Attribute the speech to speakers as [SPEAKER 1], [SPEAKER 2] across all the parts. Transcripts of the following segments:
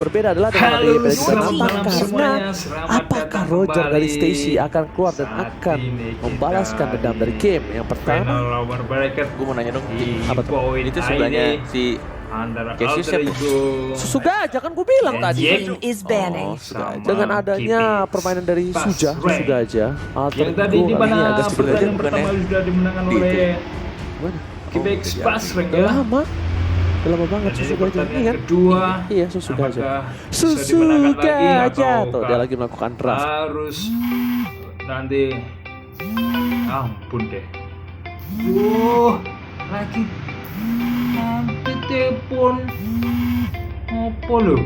[SPEAKER 1] berbeda adalah dengan
[SPEAKER 2] Halo,
[SPEAKER 1] ada
[SPEAKER 2] selamat malam
[SPEAKER 1] karena
[SPEAKER 2] semuanya. Selamat
[SPEAKER 1] apakah
[SPEAKER 2] datang
[SPEAKER 1] Roger dari
[SPEAKER 2] kembali.
[SPEAKER 1] Stacy akan keluar dan
[SPEAKER 2] Saat
[SPEAKER 1] akan
[SPEAKER 2] ini kita
[SPEAKER 1] membalaskan dendam dari game yang pertama?
[SPEAKER 2] Final Lower Bracket
[SPEAKER 3] Gue mau nanya dong,
[SPEAKER 2] di
[SPEAKER 1] apa tuh?
[SPEAKER 2] poin
[SPEAKER 3] itu sebelahnya
[SPEAKER 2] ID
[SPEAKER 3] si
[SPEAKER 2] antara
[SPEAKER 3] Cassius
[SPEAKER 2] Alter
[SPEAKER 3] siapa?
[SPEAKER 2] Ego
[SPEAKER 1] Suga aja kan gue bilang
[SPEAKER 2] and
[SPEAKER 1] tadi.
[SPEAKER 2] Jacob.
[SPEAKER 4] is banning.
[SPEAKER 3] Oh, sudah aja.
[SPEAKER 1] Dengan adanya
[SPEAKER 2] Kibix
[SPEAKER 1] permainan dari
[SPEAKER 2] Pass
[SPEAKER 1] Suja,
[SPEAKER 2] Rank.
[SPEAKER 1] Suga aja. Alter
[SPEAKER 2] Yang tadi
[SPEAKER 1] Ego
[SPEAKER 2] di
[SPEAKER 1] kali ini
[SPEAKER 2] mana
[SPEAKER 1] agak sedikit aja.
[SPEAKER 2] pertandingan
[SPEAKER 3] bukannya
[SPEAKER 2] pertama sudah dimenangkan
[SPEAKER 3] di itu
[SPEAKER 2] oleh
[SPEAKER 3] ya?
[SPEAKER 1] Mana?
[SPEAKER 2] Kibix
[SPEAKER 3] iya.
[SPEAKER 2] Pass Rank
[SPEAKER 1] Udah
[SPEAKER 2] ya.
[SPEAKER 1] lama. Udah lama banget
[SPEAKER 2] Dan ini
[SPEAKER 1] Susuga aja. Ini
[SPEAKER 2] pertandingan
[SPEAKER 1] kan?
[SPEAKER 2] kedua.
[SPEAKER 1] Iya, Susuga aja.
[SPEAKER 2] Apakah bisa
[SPEAKER 1] Susuga
[SPEAKER 2] dimenangkan lagi
[SPEAKER 1] aja.
[SPEAKER 2] atau
[SPEAKER 1] Tuh dia lagi melakukan draft.
[SPEAKER 2] harus nanti ampun deh. Lagi nanti telepon apa lo?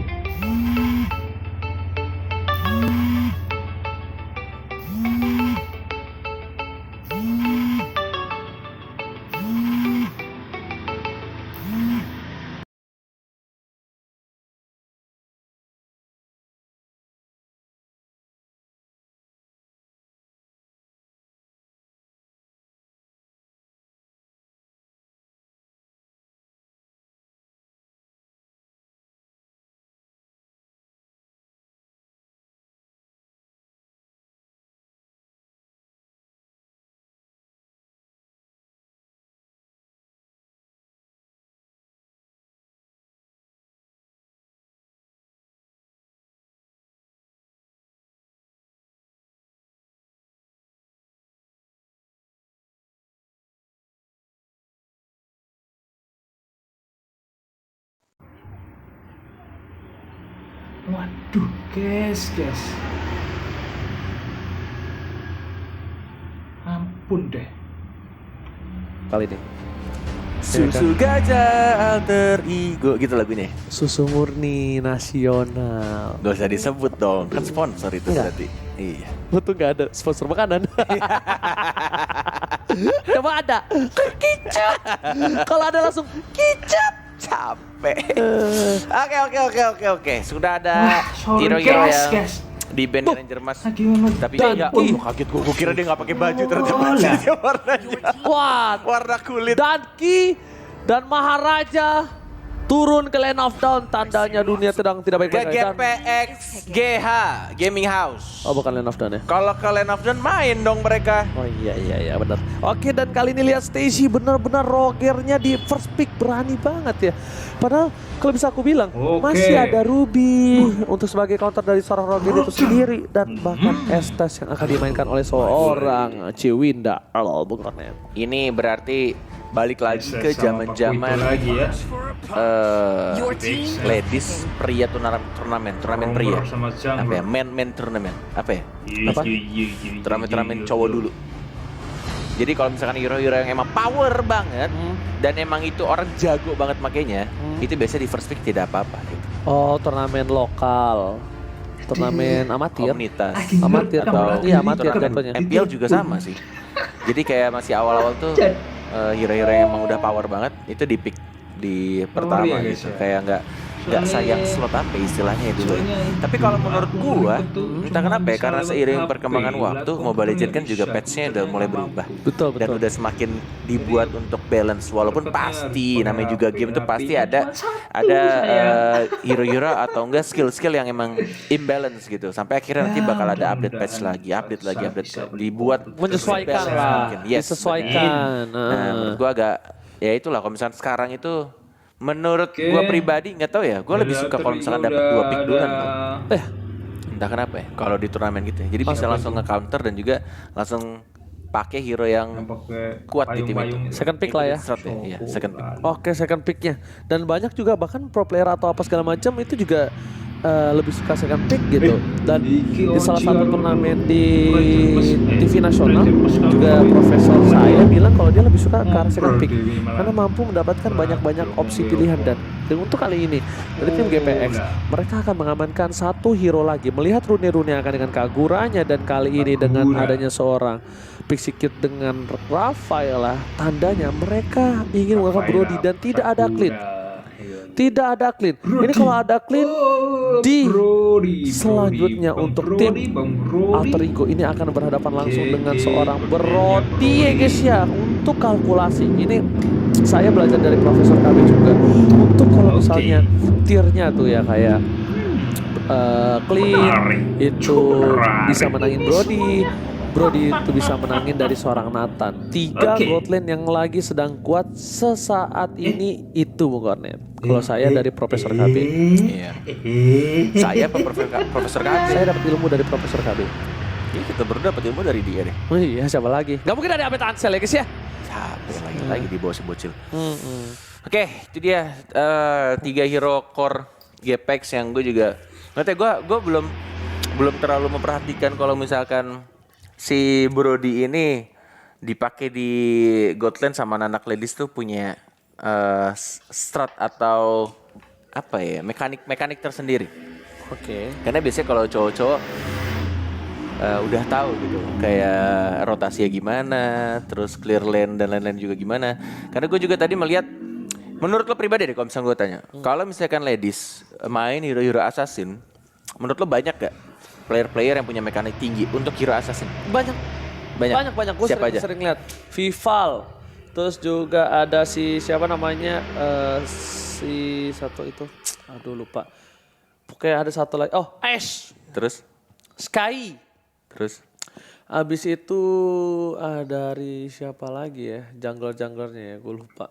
[SPEAKER 2] Waduh, guys. Ampun deh.
[SPEAKER 1] Kali ini.
[SPEAKER 3] Susu gajah alter ego gitu lagunya.
[SPEAKER 1] Susu murni nasional.
[SPEAKER 3] Gak usah disebut dong, kan sponsor itu
[SPEAKER 1] Enggak.
[SPEAKER 3] berarti. Iya.
[SPEAKER 1] Betul nggak ada sponsor makanan. Coba ada. Kicap. Kalau ada langsung kicap.
[SPEAKER 3] Capek. Oke. Sudah ada
[SPEAKER 2] Wah, sorry,
[SPEAKER 3] hero-hero
[SPEAKER 2] guys,
[SPEAKER 3] yang
[SPEAKER 2] guys.
[SPEAKER 3] di band Ranger Mas.
[SPEAKER 2] Lagi ngomong
[SPEAKER 3] Tapi dia enggak,
[SPEAKER 1] Danki.
[SPEAKER 3] kaget gue kira dia enggak pakai baju ternyata
[SPEAKER 2] Oh,
[SPEAKER 3] bajunya warnanya
[SPEAKER 1] Kuat.
[SPEAKER 3] warna kulit.
[SPEAKER 1] Danki dan Maharaja turun ke Land of Dawn, tandanya dunia sedang tidak baik-baik saja.
[SPEAKER 3] GGPX GH Gaming House.
[SPEAKER 1] Oh bukan Land of Dawn ya?
[SPEAKER 3] Kalau ke Land of Dawn main dong mereka.
[SPEAKER 1] Oh iya benar. Oke, dan kali ini lihat Stacy benar-benar rogernya di first pick, berani banget ya. Padahal kalau bisa aku bilang
[SPEAKER 2] Oke.
[SPEAKER 1] masih ada Ruby untuk sebagai counter dari seorang roger itu sendiri, dan bahkan Estes yang akan dimainkan oleh seorang Ciwinda. Halo Bung Ronet.
[SPEAKER 3] Ini berarti balik lagi ke
[SPEAKER 2] Sama Pak
[SPEAKER 3] zaman-zaman
[SPEAKER 2] Wito lagi ya.
[SPEAKER 4] Your team
[SPEAKER 3] ladies pria turnamen pria.
[SPEAKER 2] Nomor sama
[SPEAKER 3] Apa ya?
[SPEAKER 2] jungler.
[SPEAKER 3] Men turnamen. Apa ya?
[SPEAKER 1] Apa?
[SPEAKER 3] Turnamen cowok dulu. Jadi kalau misalkan hero-hero yang emang power banget dan emang itu orang jago banget makanya, itu biasanya di first pick tidak apa-apa gitu.
[SPEAKER 1] Oh, turnamen lokal. Turnamen amatir.
[SPEAKER 3] Komunitas.
[SPEAKER 1] Amatir
[SPEAKER 3] Atau
[SPEAKER 1] iya amatir
[SPEAKER 3] turnamen
[SPEAKER 1] jatuhnya.
[SPEAKER 3] MPL juga sama sih. Jadi kayak masih awal-awal tuh hero-hero yang emang udah power banget itu di pick di pertama
[SPEAKER 2] ya, guys,
[SPEAKER 3] gitu.
[SPEAKER 2] ya.
[SPEAKER 3] Kayak nggak
[SPEAKER 2] Soalnya-
[SPEAKER 3] sayang slot apa istilahnya ya dulu.
[SPEAKER 2] Soalnya
[SPEAKER 3] Tapi kalau menurut
[SPEAKER 2] aku
[SPEAKER 3] gua,
[SPEAKER 2] betul
[SPEAKER 3] entah
[SPEAKER 2] cuma
[SPEAKER 3] kenapa ya,
[SPEAKER 2] bisa
[SPEAKER 3] karena
[SPEAKER 2] lewat
[SPEAKER 3] seiring
[SPEAKER 2] HP,
[SPEAKER 3] perkembangan waktu,
[SPEAKER 2] laptop
[SPEAKER 3] Mobile Legends kan
[SPEAKER 2] nggak
[SPEAKER 3] juga
[SPEAKER 2] bisa.
[SPEAKER 3] patch-nya udah mulai berubah.
[SPEAKER 1] Betul
[SPEAKER 3] Dan
[SPEAKER 1] betul.
[SPEAKER 3] udah semakin dibuat untuk balance, walaupun pasti namanya juga game itu pasti ada hero-hero atau enggak skill-skill yang emang imbalance gitu. Sampai akhirnya nanti bakal ada update patch lagi, update dibuat
[SPEAKER 1] Menyesuaikan
[SPEAKER 3] sebalance
[SPEAKER 1] lah.
[SPEAKER 3] mungkin. Yes,
[SPEAKER 1] Disesuaikan.
[SPEAKER 3] nah, menurut gua agak ya itulah kalau misalnya sekarang itu menurut gua pribadi nggak tahu ya, gua lebih suka kalau misalkan dapat 2 pick duluan tuh. Entah kenapa ya kalau di turnamen gitu ya. Jadi bisa langsung nge-counter dan juga langsung pakai hero yang kuat di tim itu.
[SPEAKER 1] Second pick lah ya.
[SPEAKER 3] Slot ya, iya, second pick.
[SPEAKER 1] Oke, second picknya. Dan banyak juga bahkan pro player atau apa segala macam itu juga lebih suka second pick gitu. Dan di salah satu turnamen di TV nasional juga profesor saya bilang kalau dia lebih suka ke arah second pick karena mampu mendapatkan banyak-banyak opsi pilihan. Dan untuk kali ini dari tim GPX mereka akan mengamankan satu hero lagi, melihat rune-rune yang akan dengan Kaguranya, dan kali ini dengan adanya seorang Pixie Kid dengan Rafaela, tandanya mereka ingin menggunakan Brody dan tidak ada clean. Tidak ada clean. Ini kalau ada clean di selanjutnya untuk tim Alter Ego ini akan berhadapan langsung dengan seorang Brody ya guys ya. Untuk kalkulasi ini saya belajar dari Profesor KB juga. Untuk kalau misalnya tiernya tuh ya kayak Clean itu bisa menangin Brody itu bisa menangin dari seorang Nathan. 3 gold lane yang lagi sedang kuat sesaat ini itu Bung Kornet. Kalau saya dari Profesor KB.
[SPEAKER 3] Iya. Saya Profesor KB.
[SPEAKER 1] Saya dapat ilmu dari Profesor KB.
[SPEAKER 3] Iya, kita berdua dapat ilmu dari dia deh.
[SPEAKER 1] Oh iya, siapa lagi? Gak mungkin ada Abed Ansel ya guys ya?
[SPEAKER 3] Sampai lagi di bawah si bocil. Oke, itu dia 3 hero core Gepex yang gue juga. Nanti gue belum terlalu memperhatikan kalau misalkan si Brody ini dipakai di Godland sama Nanak Ladies tuh punya strat atau apa ya, mekanik tersendiri.
[SPEAKER 1] Oke.
[SPEAKER 3] Karena biasanya kalau cowok-cowok udah tahu gitu, kayak rotasinya gimana, terus clear lane dan lain-lain juga gimana. Karena gue juga tadi melihat, menurut lo pribadi deh kalau misalnya gue tanya, kalau misalkan Ladies main hero-hero assassin, menurut lo banyak gak player-player yang punya mekanik tinggi untuk hero assassin?
[SPEAKER 1] Banyak. Gue sering lihat Vival. Terus juga ada siapa namanya si satu itu. Aduh lupa. Pokoknya ada satu lagi. Oh, Ash.
[SPEAKER 3] Terus?
[SPEAKER 1] Sky.
[SPEAKER 3] Terus?
[SPEAKER 1] Abis itu dari siapa lagi ya? Jungler-junglernya ya, gue lupa.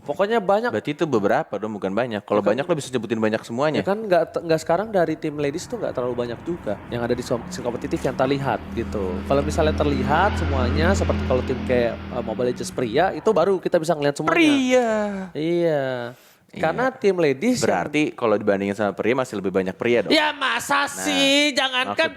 [SPEAKER 1] Pokoknya banyak.
[SPEAKER 3] Berarti itu beberapa dong, bukan banyak. Kalau banyak lo bisa sebutin banyak semuanya.
[SPEAKER 1] Ya kan nggak sekarang dari tim Ladies tuh nggak terlalu banyak juga yang ada di scene kompetitif yang terlihat gitu. Kalau misalnya terlihat semuanya seperti kalau tim kayak Mobile Legends pria itu baru kita bisa ngeliat semuanya.
[SPEAKER 3] Pria.
[SPEAKER 1] Iya. Karena tim Ladies
[SPEAKER 3] berarti kalau dibandingin sama pria masih lebih banyak pria dong.
[SPEAKER 1] Ya masa sih, jangankan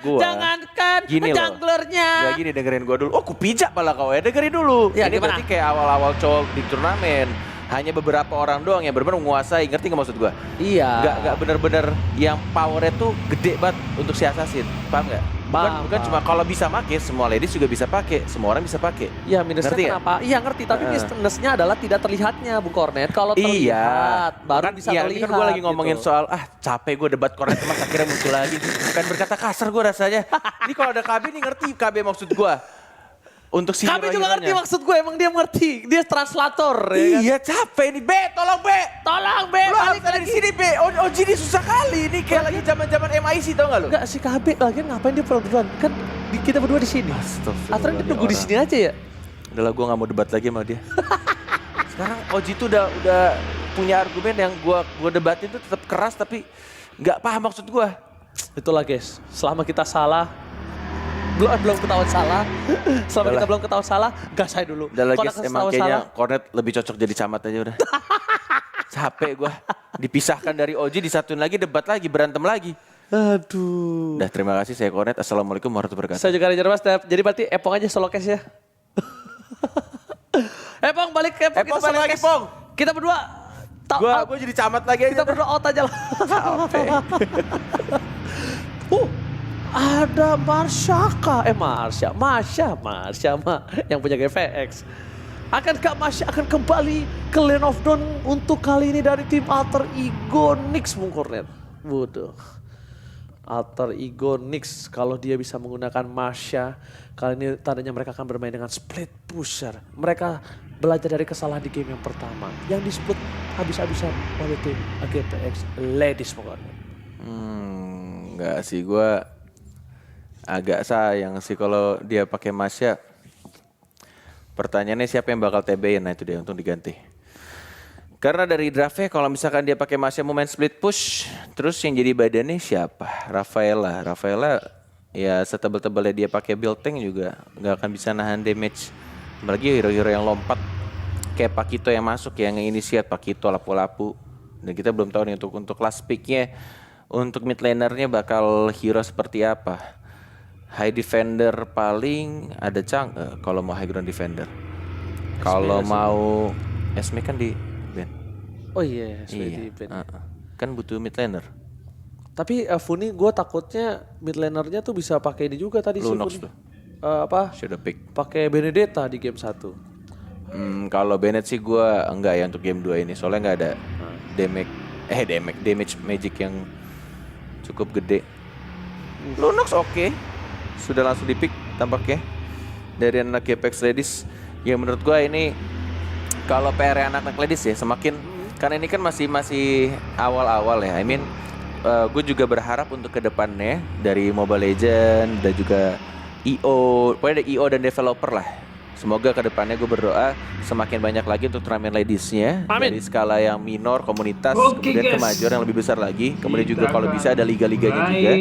[SPEAKER 3] gini
[SPEAKER 1] junglernya.
[SPEAKER 3] Gak gini, dengerin gue dulu. Oh, kupijak malah kau ya, dengerin dulu.
[SPEAKER 1] Ya,
[SPEAKER 3] ini
[SPEAKER 1] gimana?
[SPEAKER 3] berarti kayak awal-awal cowok di turnamen. Hanya beberapa orang doang yang benar-benar menguasai, ngerti gak maksud gue?
[SPEAKER 1] Iya.
[SPEAKER 3] Gak benar-benar yang powernya tuh gede banget untuk si assassin, paham gak? Bukan cuma kalau bisa pakai, semua ladies juga bisa pakai, semua orang bisa pakai.
[SPEAKER 1] Iya, minusnya
[SPEAKER 3] ngerti
[SPEAKER 1] kenapa? Iya ngerti, tapi minusnya adalah tidak terlihatnya Bung Kornet. Kalau terlihat, baru bisa terlihat.
[SPEAKER 3] Ini kan gue lagi ngomongin
[SPEAKER 1] gitu.
[SPEAKER 3] soal, capek gue debat Kornet, mas akhirnya muncul lagi. Kan berkata kasar gue rasanya. Ini kalau ada KB nih ngerti KB maksud gue. Untuk si
[SPEAKER 1] kami juga ngerti maksud gue, emang dia ngerti. Dia translator ya kan?
[SPEAKER 3] Iya capek nih, tolong B, lo harus ada di sini B. Oji ini susah kali, ini kayak lagi zaman MIC tau gak lo?
[SPEAKER 1] Enggak, si KB lagi ngapain dia duluan? Kan kita berdua di sini. Aturan dia tunggu di sini aja ya.
[SPEAKER 3] Udah lah, gue gak mau debat lagi sama dia. Sekarang Oji tuh udah punya argumen yang gue debatin tuh tetap keras tapi gak paham maksud gue.
[SPEAKER 1] Itulah guys, selama kita salah, belum ketahuan salah. Selama kita belum ketahuan salah, gas saya dulu.
[SPEAKER 3] Udah lagi emang kayaknya Kornet lebih cocok jadi camat aja udah. Capek gue. Dipisahkan dari Oji, disatuin lagi, debat lagi, berantem lagi.
[SPEAKER 1] Aduh.
[SPEAKER 3] Udah, terima kasih, saya Kornet. Assalamualaikum warahmatullahi wabarakatuh.
[SPEAKER 1] Saya juga Ranger Mas. Jadi berarti Epong aja solo case ya. Epong balik ke
[SPEAKER 3] Epong balik lagi, Pong.
[SPEAKER 1] Kita berdua.
[SPEAKER 3] Gue jadi camat lagi aja.
[SPEAKER 1] Kita berdua out aja lah.
[SPEAKER 3] Capek.
[SPEAKER 1] Ada Marsha yang punya GVX. Akankah Marsha akan kembali ke Lane of Dawn untuk kali ini dari tim Alter Ego Nyx Bung Kornet? Waduh. Alter Ego Nyx kalau dia bisa menggunakan Marsha, kali ini tandanya mereka akan bermain dengan split pusher. Mereka belajar dari kesalahan di game yang pertama yang di split habis-habisan oleh tim GPX Ladies Bung Kornet.
[SPEAKER 3] Enggak sih, gue agak sayang sih kalau dia pakai Masya. Pertanyaannya siapa yang bakal TB-in? Nah itu dia, untung diganti. Karena dari draftnya kalau misalkan dia pakai Masya mau main split push, terus yang jadi badannya siapa? Rafaela ya setebal-tebalnya dia pakai build tank juga nggak akan bisa nahan damage. Apalagi hero-hero yang lompat kayak Pakito yang masuk, yang initiate Pakito, lapu-lapu. Dan kita belum tahu nih untuk last picknya, untuk mid lanernya bakal hero seperti apa. High defender paling ada kalau mau high ground defender. Kalau mau Esme kan di ban.
[SPEAKER 1] Oh iya, di ban.
[SPEAKER 3] Kan butuh mid laner.
[SPEAKER 1] Tapi Funi gue takutnya mid lanernya tuh bisa pakai ini juga tadi
[SPEAKER 3] Lunox
[SPEAKER 1] sih
[SPEAKER 3] tuh. Shadow pick.
[SPEAKER 1] Pakai Benedetta di game 1.
[SPEAKER 3] Kalau Bennett sih gue enggak ya untuk game 2 ini. Soalnya enggak ada damage magic yang cukup gede. Lunox oke. Sudah langsung dipick tampaknya dari anak Apex Ladies. Ya menurut gua ini kalau PR anak-anak Ladies ya semakin, karena ini kan masih awal-awal ya. I mean gue juga berharap untuk kedepannya dari Mobile Legends dan juga IO, pokoknya ada IO dan developer lah. Semoga kedepannya gue berdoa semakin banyak lagi untuk turnamen ladiesnya.
[SPEAKER 1] Amin.
[SPEAKER 3] Dari skala yang minor, komunitas,
[SPEAKER 2] Oke,
[SPEAKER 3] kemudian
[SPEAKER 2] guys.
[SPEAKER 3] kemajuan yang lebih besar lagi. Kemudian juga
[SPEAKER 2] Kita
[SPEAKER 3] kalau bisa ada liga-liganya
[SPEAKER 2] mulai.
[SPEAKER 3] juga.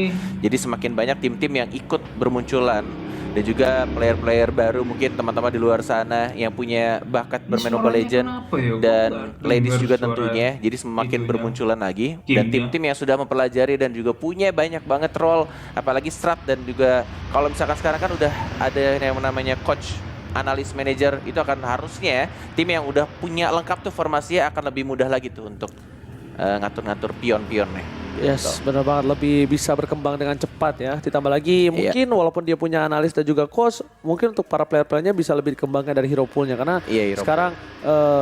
[SPEAKER 3] Jadi semakin banyak tim-tim yang ikut bermunculan. Dan juga player-player baru mungkin teman-teman di luar sana yang punya bakat bermain
[SPEAKER 2] suaranya
[SPEAKER 3] Mobile Legends
[SPEAKER 2] kenapa ya? Gua
[SPEAKER 3] dan
[SPEAKER 2] nggak
[SPEAKER 3] ladies
[SPEAKER 2] dengar
[SPEAKER 3] juga
[SPEAKER 2] suara
[SPEAKER 3] tentunya. Jadi semakin
[SPEAKER 2] itunya,
[SPEAKER 3] bermunculan lagi. Dan
[SPEAKER 2] gamenya.
[SPEAKER 3] tim-tim yang sudah mempelajari dan juga punya banyak banget role, apalagi strat dan juga kalau misalkan sekarang kan udah ada yang namanya coach, analis, manager, itu akan harusnya tim yang udah punya lengkap tuh formasinya akan lebih mudah lagi tuh untuk ngatur-ngatur pion-pionnya.
[SPEAKER 1] Yes, benar banget, lebih bisa berkembang dengan cepat ya. Ditambah lagi mungkin walaupun dia punya analis dan juga coach, mungkin untuk para player-playernya bisa lebih dikembangkan dari hero poolnya karena
[SPEAKER 3] Iya, hero
[SPEAKER 1] sekarang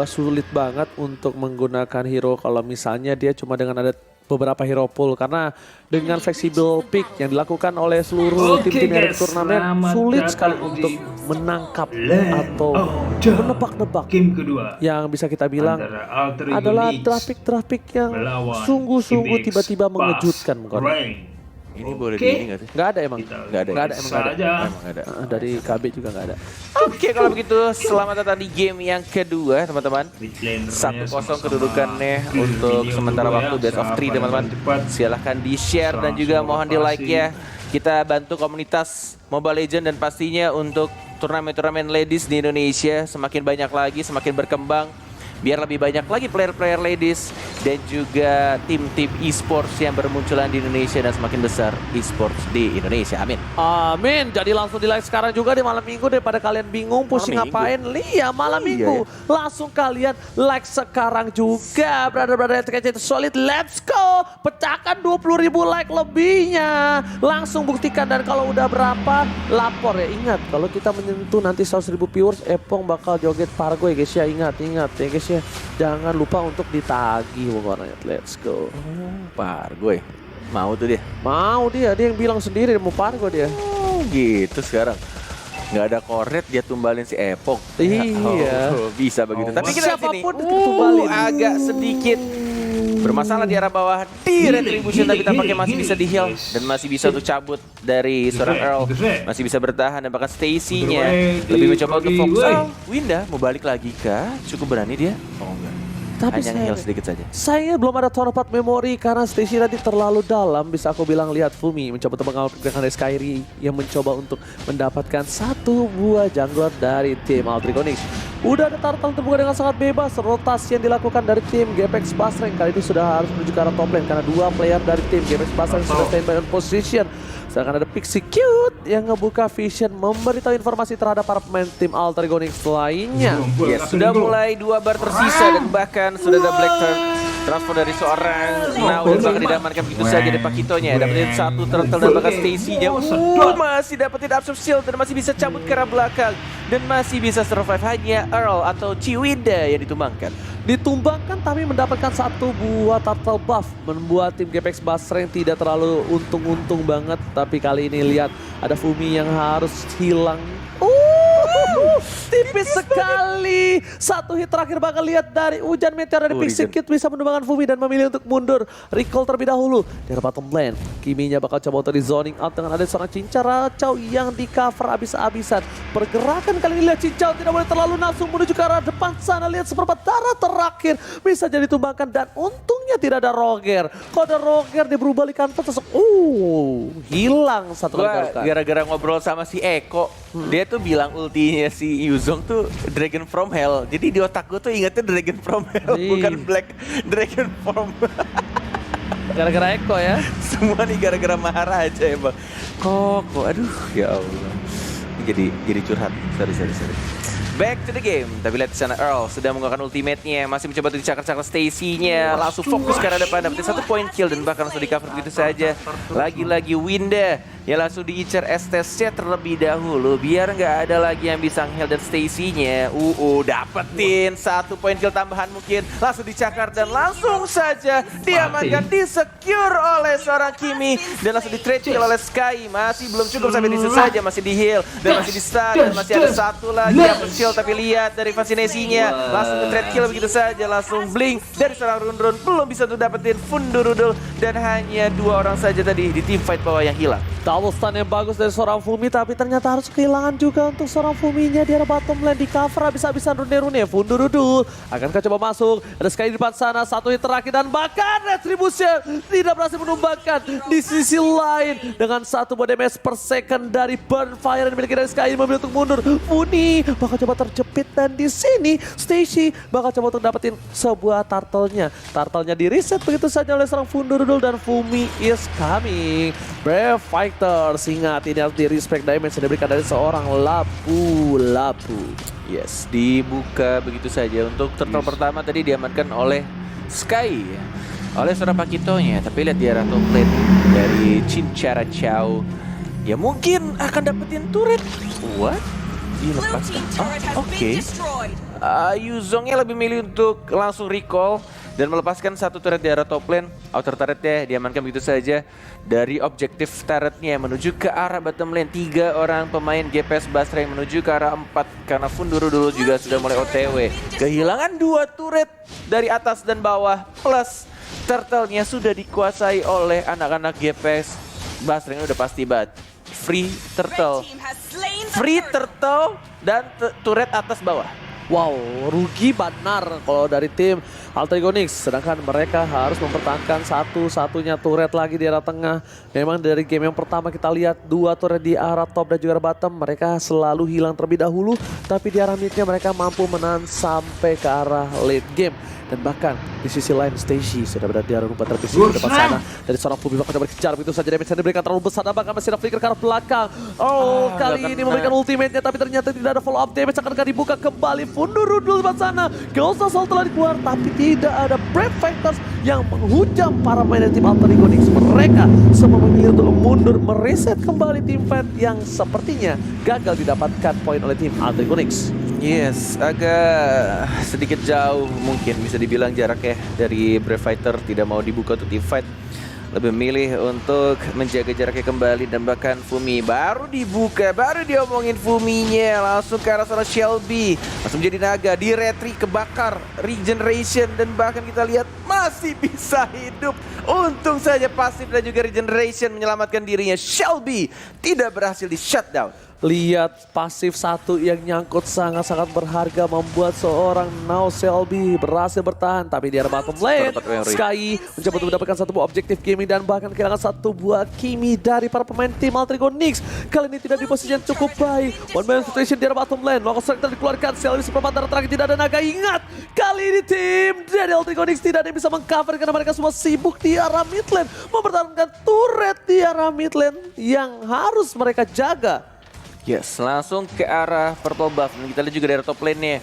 [SPEAKER 1] sulit banget untuk menggunakan hero kalau misalnya dia cuma dengan ada beberapa hero pool karena dengan flexible pick yang dilakukan oleh seluruh
[SPEAKER 2] Oke,
[SPEAKER 1] tim-tim yang ada di
[SPEAKER 2] guys,
[SPEAKER 1] turnamen
[SPEAKER 2] selamat
[SPEAKER 1] sulit
[SPEAKER 2] datang
[SPEAKER 1] sekali
[SPEAKER 2] di
[SPEAKER 1] untuk menangkap
[SPEAKER 2] Land
[SPEAKER 1] atau
[SPEAKER 2] of Dawn.
[SPEAKER 1] menebak-nebak
[SPEAKER 2] Game kedua
[SPEAKER 1] yang bisa kita bilang
[SPEAKER 2] antara Alter
[SPEAKER 1] adalah
[SPEAKER 2] Ego Nix
[SPEAKER 1] traffic yang
[SPEAKER 2] melawan
[SPEAKER 1] sungguh-sungguh
[SPEAKER 2] Phoenix
[SPEAKER 1] tiba-tiba
[SPEAKER 2] Pass
[SPEAKER 1] mengejutkan Mkon.
[SPEAKER 2] Rank.
[SPEAKER 3] Ini boleh
[SPEAKER 2] Oke.
[SPEAKER 3] di ini nggak sih?
[SPEAKER 1] Nggak ada emang.
[SPEAKER 2] Kita
[SPEAKER 3] Nggak ada.
[SPEAKER 1] Nggak ada, emang nggak ada.
[SPEAKER 2] saja.
[SPEAKER 3] Emang nggak ada.
[SPEAKER 1] Dari KB juga nggak ada.
[SPEAKER 3] Oke, kalau begitu selamat datang di game yang kedua teman-teman.
[SPEAKER 2] Midlanernya
[SPEAKER 3] 1-0
[SPEAKER 2] sama-sama
[SPEAKER 3] kedudukannya
[SPEAKER 2] clear
[SPEAKER 3] untuk
[SPEAKER 2] video
[SPEAKER 3] sementara
[SPEAKER 2] dulu
[SPEAKER 3] waktu
[SPEAKER 2] ya.
[SPEAKER 3] best of 3
[SPEAKER 2] Siapa yang
[SPEAKER 3] teman-teman.
[SPEAKER 2] cepat?
[SPEAKER 3] Silahkan di share dan juga
[SPEAKER 2] Langsung
[SPEAKER 3] mohon di like
[SPEAKER 2] lokasi.
[SPEAKER 3] ya. Kita bantu komunitas Mobile Legends dan pastinya untuk turnamen-turnamen ladies di Indonesia semakin banyak lagi, semakin berkembang. Biar lebih banyak lagi player-player ladies dan juga tim-tim e-sports yang bermunculan di Indonesia dan semakin besar e-sports di Indonesia. Amin.
[SPEAKER 1] Amin. Jadi langsung di like sekarang juga di malam minggu daripada kalian bingung pusing
[SPEAKER 3] Malam
[SPEAKER 1] ngapain. Iya malam
[SPEAKER 3] Iya,
[SPEAKER 1] minggu. Langsung kalian like sekarang juga. Brother-brother yang solid. Let's go. Pecahkan 20.000 like lebihnya. Langsung buktikan dan kalau udah berapa lapor ya. Ingat kalau kita menyentuh nanti 100.000 viewers Epong bakal joget Pargo ya guys ya. Ingat ya guys ya. Jangan lupa untuk ditagih pokoknya. Let's go.
[SPEAKER 3] Pargo ya. Mau tuh dia.
[SPEAKER 1] Mau dia yang bilang sendiri mau Pargo dia.
[SPEAKER 3] Oh gitu sekarang. Nggak ada koret dia tumbalin si Epok.
[SPEAKER 1] Iya.
[SPEAKER 3] Oh, bisa begitu.
[SPEAKER 2] Oh,
[SPEAKER 3] Tapi kita
[SPEAKER 1] siapapun
[SPEAKER 3] sini
[SPEAKER 1] ditumbalin.
[SPEAKER 3] agak sedikit bermasalah di arah bawah di retribution, tapi tampaknya masih bisa di heal dan masih bisa untuk cabut dari seorang Earl, masih bisa bertahan dan bahkan Stacy-nya lebih mencoba untuk fokus. Winda mau balik lagi kah? Cukup berani dia? Oh enggak.
[SPEAKER 1] Tapi
[SPEAKER 3] Hanya heal sedikit saja.
[SPEAKER 1] sayangnya belum ada Torpat Memory karena Stacy tadi terlalu dalam. Bisa aku bilang lihat Fumi mencoba untuk mengawal pergerakan dari Skyri yang mencoba untuk mendapatkan satu buah jungler dari tim Alter Ego Nix. Udah ada Turtle terbuka dengan sangat bebas. Rotasi yang dilakukan dari tim Gpex Basreng kali ini sudah harus menuju ke arah top lane karena dua player dari tim Gpex Basreng sudah standby on position. Sedangkan ada Pixie Cute yang ngebuka vision memberitahu informasi terhadap para pemain tim Alter Ego Nix lainnya.
[SPEAKER 3] Ya, sudah mulai 2 bar tersisa dan bahkan sudah ada Black transfer dari seorang Now dan bahkan didamankan begitu saja dari Pakitonya. Dapetin satu turtle dan bahkan Stacy-nya masih dapetin absorb shield dan masih bisa cabut ke arah belakang dan masih bisa survive. Hanya Earl atau Ciwinda yang ditumbangkan.
[SPEAKER 1] Ditumbangkan tapi mendapatkan satu buah turtle buff, membuat tim Gpex Basreng tidak terlalu untung-untung banget. Tapi kali ini lihat ada Fumi yang harus hilang. Tipis sekali. Satu hit terakhir bakal lihat dari hujan meteor dari Pixie Kid bisa menumbangkan Fumi dan memilih untuk mundur. Recall terlebih dahulu dari bottom lane. Kiminya bakal coba untuk di zoning out dengan ada seorang Cincau Racau yang di cover abis-abisan. Pergerakan kali ini lihat Cincau tidak boleh terlalu nafsu menuju ke arah depan sana. Lihat seperempat darah terakhir bisa jadi tumbangkan dan untungnya tidak ada Roger. Kalau ada Roger dia berubah balikan terus hilang satu kali
[SPEAKER 3] Gua
[SPEAKER 1] tarukan.
[SPEAKER 3] gara-gara ngobrol sama si Eko, dia tuh bilang ultinya si Yuzong tuh Dragon from Hell. Jadi di otak gue tuh ingetnya Dragon from Hell, bukan Black Dragon from.
[SPEAKER 1] Gara-gara Eko ya.
[SPEAKER 3] Semua nih gara-gara Maharaja emang. Kok, aduh ya Allah. Jadi curhat. Sorry. Back to the game. Tapi lihat di sana Earl sudah menggunakan ultimate-nya, masih mencoba untuk dicakar-cakar Stacy-nya, langsung fokus ke arah depan, dapetin satu point kill dan bahkan langsung di cover begitu saja. Lagi-lagi Winda yang langsung diincar Estes-nya terlebih dahulu biar nggak ada lagi yang bisa nge-heal dan Stacy-nya. Dapetin satu point kill tambahan mungkin, langsung dicakar dan langsung saja diamankan, di-secure oleh seorang Kimi dan langsung di-trade kill oleh Sky. Masih belum cukup sampai di situ saja, masih di-heal dan masih di-stun dan masih ada satu lagi yang Shield, tapi lihat dari fascinasinya langsung nge-trade kill begitu saja, langsung blink dari seorang Rundrun, belum bisa untuk dapetin Fundurudul, dan hanya 2 orang saja tadi di team fight bawah yang hilang.
[SPEAKER 1] Double stun yang bagus dari seorang Fumi, tapi ternyata harus kehilangan juga untuk seorang Fuminya di arah bottom lane, di cover habis-habisan Rune-Rune. Fundurudul akankah coba masuk, ada sekali di depan sana, 1 hit terakhir, dan bahkan Retribution tidak berhasil menumbangkan. Di sisi lain dengan 1 buah damage per second dari Burn Fire yang dimiliki dari Sky, memilih untuk mundur. Funi bakal coba terjepit, dan di sini Stacy bakal coba untuk dapetin sebuah turtle-nya. Turtle-nya di reset begitu saja oleh seorang Fundurudul, dan Fumi is coming. Brave Fighters, ingat ini harus di respect damage yang diberikan dari seorang Lapu-Lapu.
[SPEAKER 3] Yes, dibuka begitu saja untuk turtle pertama tadi diamankan oleh Sky, oleh seorang Pakitonya. Tapi lihat di arah top lane dari Cincara Chow, ya mungkin akan dapetin turret. What? Dilepaskan. Oke. Yuzongnya lebih milih untuk langsung recall dan melepaskan 1 turret di arah top lane. Outer turretnya diamankan begitu saja dari objektif turretnya menuju ke arah bottom lane. 3 orang pemain GPS Basra yang menuju ke arah 4 karena Fundurudul juga sudah mulai OTW. Kehilangan 2 turret dari atas dan bawah, plus turtle-nya sudah dikuasai oleh anak-anak GPS Basra yang udah pasti banget. Free turtle dan turret atas bawah.
[SPEAKER 1] Wow, rugi benar kalau dari tim Alter Ego Nyx, sedangkan mereka harus mempertahankan satu-satunya turret lagi di arah tengah. Memang dari game yang pertama kita lihat 2 turret di arah top dan juga bottom, mereka selalu hilang terlebih dahulu, tapi di arah midnya mereka mampu menahan sampai ke arah late game. Dan bahkan di sisi lain Stacy sudah berada di arah rumput terpisah di depan sana. Dari seorang Fubi bakal coba dikejar begitu saja, damage yang diberikan terlalu besar, dan bahkan masih ada flicker ke arah belakang. Kali ini memberikan ultimate-nya, tapi ternyata tidak ada follow up damage. Akankah dibuka kembali Fundurudul di depan sana? Ghost Assault telah keluar, tapi tidak ada Brave Fighters yang menghujam para pemain dari tim Alter Ego Nyx. Mereka semua memilih untuk mundur, mereset kembali tim fight yang sepertinya gagal didapatkan poin oleh tim Alter Ego Nyx.
[SPEAKER 3] Yes, agak sedikit jauh mungkin bisa dibilang jaraknya dari Brave Fighter, tidak mau dibuka untuk team fight. Lebih milih untuk menjaga jaraknya kembali, dan bahkan Fumi baru dibuka, baru diomongin Fuminya langsung ke arah seorang Shelby. Langsung menjadi naga, di retri kebakar, regeneration, dan bahkan kita lihat masih bisa hidup. Untung saja pasif dan juga regeneration menyelamatkan dirinya. Shelby tidak berhasil di shutdown.
[SPEAKER 1] Lihat pasif 1 yang nyangkut sangat-sangat berharga, membuat seorang Now Shelby berhasil bertahan. Tapi di arah bottom lane, Sky mencoba untuk mendapatkan 1 buah objektif Kimi, dan bahkan kehilangan 1 buah Kimi dari para pemain tim Alter Ego Nyx. Kali ini tidak di posisi yang cukup baik. One man situation di arah bottom lane, local strike dikeluarkan, Shelby seperempat darah terakhir, tidak ada naga. Ingat, kali ini tim dari Alter Ego Nyx tidak ada yang bisa mengcover karena mereka semua sibuk di arah mid lane, mempertahankan turret di arah mid lane yang harus mereka jaga.
[SPEAKER 3] Yes, langsung ke arah purple buff. Dan kita lihat juga dari top lane-nya,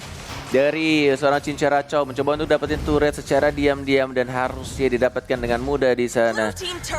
[SPEAKER 3] dari seorang Cincara Chow mencoba untuk dapetin turret secara diam-diam, dan harusnya didapatkan dengan mudah di sana.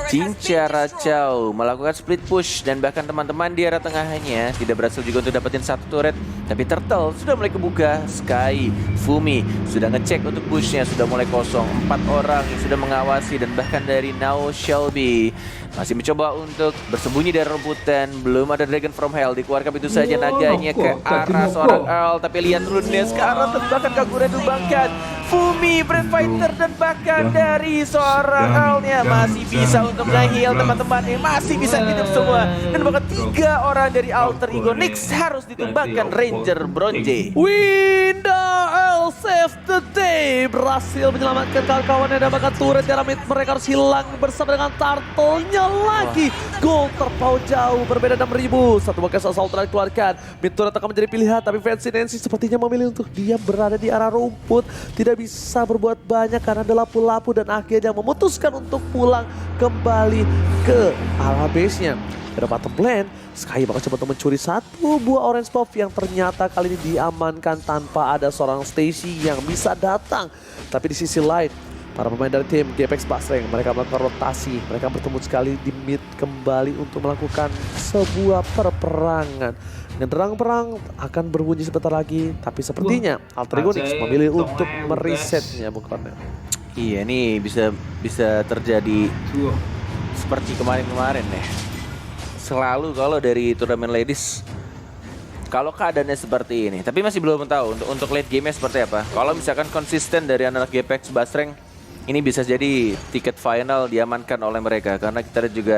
[SPEAKER 3] Cincara Chow melakukan split push, dan bahkan teman-teman di arah tengahnya tidak berhasil juga untuk dapetin 1 turret. Tapi turtle sudah mulai kebuka. Sky, Fumi sudah ngecek untuk pushnya, sudah mulai kosong. 4 orang yang sudah mengawasi, dan bahkan dari Now Shelby masih mencoba untuk bersembunyi dari rebutan. Belum ada Dragon from Hell, dikeluarkan begitu saja naganya ke arah seorang Earl. Tapi lihat rune sekarang tembakan Kagura dibangkan. Fumi, Brave Fighter, dan bahkan dari seorang Earl-nya masih bisa untuk nge-heal teman-teman yang masih bisa hidup semua. Dan bahkan 3 orang dari Alter Ego Nyx harus ditumbangkan Ranger Bronze.
[SPEAKER 1] Winda Earl save the day, berhasil menyelamatkan kawan-kawannya, dan bahkan turret di arah mid mereka harus hilang bersama dengan turtle-nya lagi. Gol terpaut jauh, berbeda 6.000. 1 buah assault telah dikeluarkan. Mid turret akan menjadi pilihan, tapi Fancy Nancy sepertinya memilih untuk diam berada di arah rumput. Tidak bisa berbuat banyak karena ada lapu-lapu, dan akhirnya memutuskan untuk pulang kembali ke arah base-nya. Pada bottom lane, Sky bakal coba untuk mencuri 1 buah orange buff yang ternyata kali ini diamankan tanpa ada seorang Stacy yang bisa datang. Tapi di sisi lain, para pemain dari tim GPX Basreng, mereka melakukan rotasi. Mereka bertemu sekali di mid kembali untuk melakukan sebuah perperangan. Dan perang akan berbunyi sebentar lagi, tapi sepertinya Alter Ego Nyx memilih untuk meresetnya, bukan?
[SPEAKER 3] Iya, ini bisa terjadi seperti kemarin-kemarin ya. Selalu kalau dari turnamen ladies kalau keadaannya seperti ini, tapi masih belum tahu untuk late game-nya seperti apa. Kalau misalkan konsisten dari anak GPX Basreng, ini bisa jadi tiket final diamankan oleh mereka karena kita lihat juga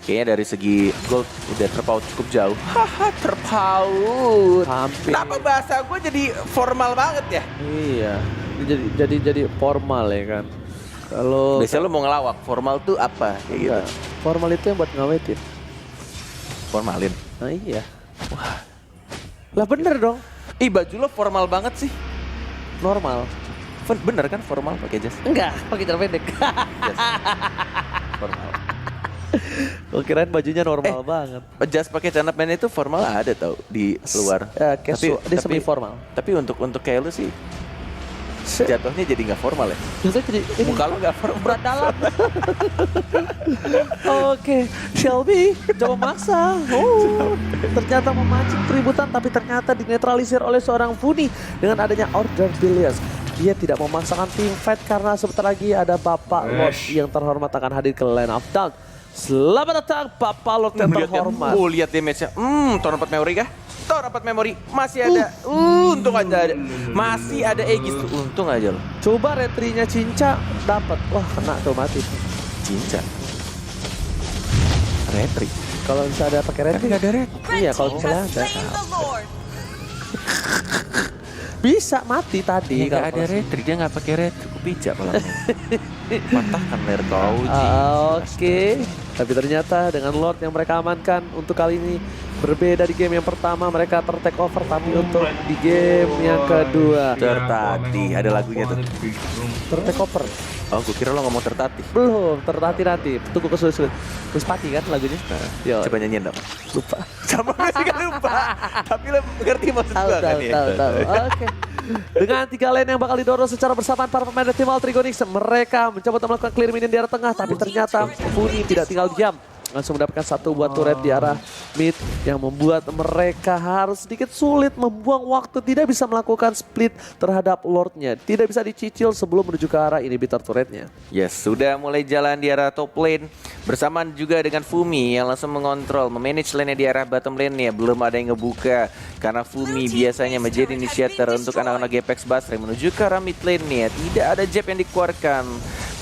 [SPEAKER 3] kayaknya dari segi gold udah terpaut cukup jauh. Haha, terpaut.
[SPEAKER 1] Hampir.
[SPEAKER 3] Kenapa bahasa gue jadi formal banget ya?
[SPEAKER 1] Iya, jadi formal ya kan. Kalau
[SPEAKER 3] Biasanya lu mau ngelawak, formal tuh apa? Kayak gitu.
[SPEAKER 1] enggak, formal itu yang buat ngawetin.
[SPEAKER 3] Formalin.
[SPEAKER 1] Nah iya. Wah. Lah bener dong,
[SPEAKER 3] Ih, baju lo formal banget sih.
[SPEAKER 1] normal.
[SPEAKER 3] Bener kan formal pakai jas?
[SPEAKER 1] Enggak, pakai celana pendek.
[SPEAKER 3] Jas. Formal.
[SPEAKER 1] Gue kirain bajunya normal banget.
[SPEAKER 3] Jas pakai celana pendek itu formal ada tau di luar.
[SPEAKER 1] Casual, dia semi formal.
[SPEAKER 3] Tapi untuk kayak lu sih jatuhnya jadi nggak formal ya.
[SPEAKER 1] Justru jadi ini
[SPEAKER 3] Muka lu nggak formal.
[SPEAKER 1] berat dalam. Oke, Shelby coba maksa. Ternyata memancing keributan tapi ternyata dinetralisir oleh seorang Funi dengan adanya order Billions. Dia tidak memaksakan tim fight karena sebentar lagi ada Bapak Lord yang terhormat akan hadir ke Line of Down. Selamat datang Bapak Lord yang terhormat.
[SPEAKER 3] Lihat damage-nya. Tahun 4 memori kah? Tahun 4 memori masih ada. Untung aja ada. Masih ada Aegis tuh. Untung aja loh.
[SPEAKER 1] Coba retrinya Cinca dapat. Wah, kena tuh mati.
[SPEAKER 3] Cinca. Retri.
[SPEAKER 1] Kalau bisa ada pakai retri.
[SPEAKER 3] Nggak ada red.
[SPEAKER 1] Iya, kalau misalnya ada. Bisa mati tadi.
[SPEAKER 3] Nggak
[SPEAKER 1] kalau
[SPEAKER 3] ada retri, dia nggak pakai retri. Kupijak kalau patahkan leher kau.
[SPEAKER 1] Oke. Tapi ternyata dengan Lord yang mereka amankan untuk kali ini berbeda di game yang pertama mereka ter-take over, tapi untuk di game yang kedua
[SPEAKER 3] Tertatih, ada lagunya tuh.
[SPEAKER 1] ter-take over.
[SPEAKER 3] Oh, gue kira lo ngomong tertatih.
[SPEAKER 1] Belum, tertatih nanti. Tunggu kesulit-sulit. Puspati kan lagunya? Yo,
[SPEAKER 3] Coba nyanyiin dong.
[SPEAKER 1] lupa.
[SPEAKER 3] Sama gue juga lupa. Tapi lo ngerti maksud gue kan ya?
[SPEAKER 1] Tahu. Oke. Dengan 3 lane yang bakal didorong secara bersamaan para pemain dari tim Altrigonix, mereka mencoba untuk melakukan clear minion di arah tengah, tapi ternyata Funi tidak tinggal diam. Langsung mendapatkan satu buah turret di arah mid yang membuat mereka harus sedikit sulit membuang waktu, tidak bisa melakukan split terhadap Lordnya, tidak bisa dicicil sebelum menuju ke arah inhibitor turretnya.
[SPEAKER 3] Yes, sudah mulai jalan di arah top lane bersamaan juga dengan Fumi yang langsung mengontrol, memanage lane di arah bottom lane-nya. Belum ada yang ngebuka karena Fumi biasanya menjadi initiator untuk anak-anak GPX Basreng menuju ke arah mid lane-nya. Tidak ada jab yang dikeluarkan.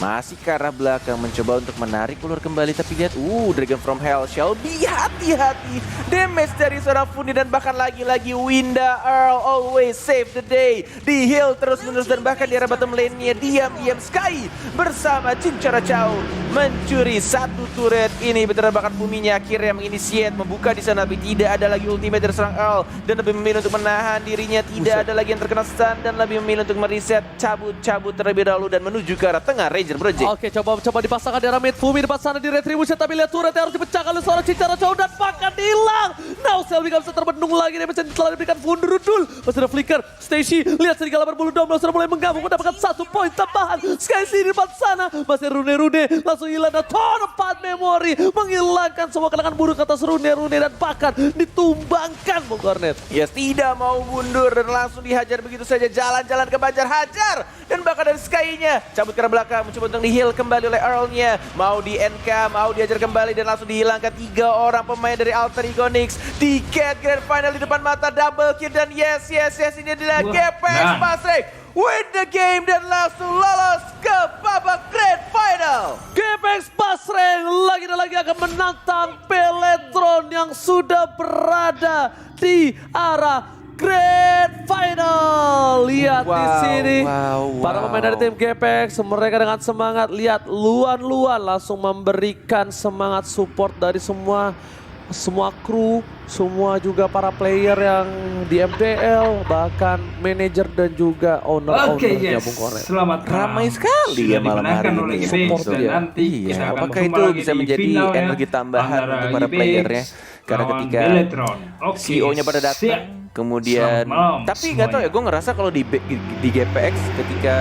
[SPEAKER 3] Masih ke arah belakang mencoba untuk menarik ulur kembali, tapi lihat Dragon from Hell Shelby, hati-hati damage dari seorang Funi dan bahkan lagi-lagi Winda Earl always save the day. Di heal terus-menerus dan bahkan di arah bottom lane-nya diam-diam Sky bersama Cincara Chow mencuri satu turret ini. Betul, bahkan Fuminya akhirnya menginisiate membuka di sana, tapi tidak ada lagi ultimate dari seorang Earl dan lebih memilih untuk menahan dirinya. Tidak ada lagi yang terkena stun dan lebih memilih untuk mereset, cabut terlebih dahulu dan menuju ke arah tengah. Ranger Project.
[SPEAKER 1] Oke, coba dipasangkan di arah mid. Fumi depan sana di retribution, tapi lihat turret yang harus dipecahkan oleh seorang Cincara Chow dan bahkan hilang. Now Selby gak bisa terbendung lagi, dia bisa telah diberikan Vundurudul. Masih ada flicker, Stacy, lihat serigala berbulu domba sudah mulai menggabung mendapatkan 1 poin tambahan. Sky di depan sana, masih Rune langsung hilang dan Ton 4 memori menghilangkan semua kenangan buruk atas Rune dan bahkan ditumbangkan Bung Cornet.
[SPEAKER 3] Yes, tidak mau mundur dan langsung dihajar begitu saja, jalan-jalan ke Banjar, hajar dan bahkan dari Sky-nya cabut ke arah belakang mencoba untuk di-heal kembali oleh Earl-nya. Mau di NK, mau dihajar kembali dan langsung dihilangkan 3 orang pemain dari Altrigonix. Tiket Grand Final di depan mata, double kill dan yes ini adalah GPX Basreng win the game dan langsung lolos ke babak Grand Final.
[SPEAKER 1] GPX Basreng lagi dan lagi akan menantang Peletron yang sudah berada di arah Grand Final. Lihat di sini para pemain dari tim GPX mereka dengan semangat. Lihat Luan langsung memberikan semangat support dari semua kru, semua juga para player yang di MPL, bahkan manajer dan juga owner-ownernya Bung Cornet.
[SPEAKER 2] Selamat
[SPEAKER 3] Ramai sekali ya malam hari ini.
[SPEAKER 2] Support
[SPEAKER 1] Support dia.
[SPEAKER 2] nanti
[SPEAKER 3] Iya,
[SPEAKER 2] kita akan
[SPEAKER 3] apakah
[SPEAKER 2] berjumpa
[SPEAKER 3] itu
[SPEAKER 2] lagi
[SPEAKER 3] bisa
[SPEAKER 2] di
[SPEAKER 3] menjadi
[SPEAKER 2] final ya,
[SPEAKER 3] energi tambahan
[SPEAKER 2] antara
[SPEAKER 3] untuk para
[SPEAKER 2] GPX
[SPEAKER 3] playernya? Karena
[SPEAKER 2] lawan
[SPEAKER 3] ketika
[SPEAKER 2] Beletron. Oke,
[SPEAKER 3] CEO-nya pada datang,
[SPEAKER 2] siap.
[SPEAKER 3] kemudian
[SPEAKER 2] Selamat malam
[SPEAKER 3] tapi nggak tahu ya,
[SPEAKER 2] semuanya.
[SPEAKER 3] gue ngerasa kalau di GPX ketika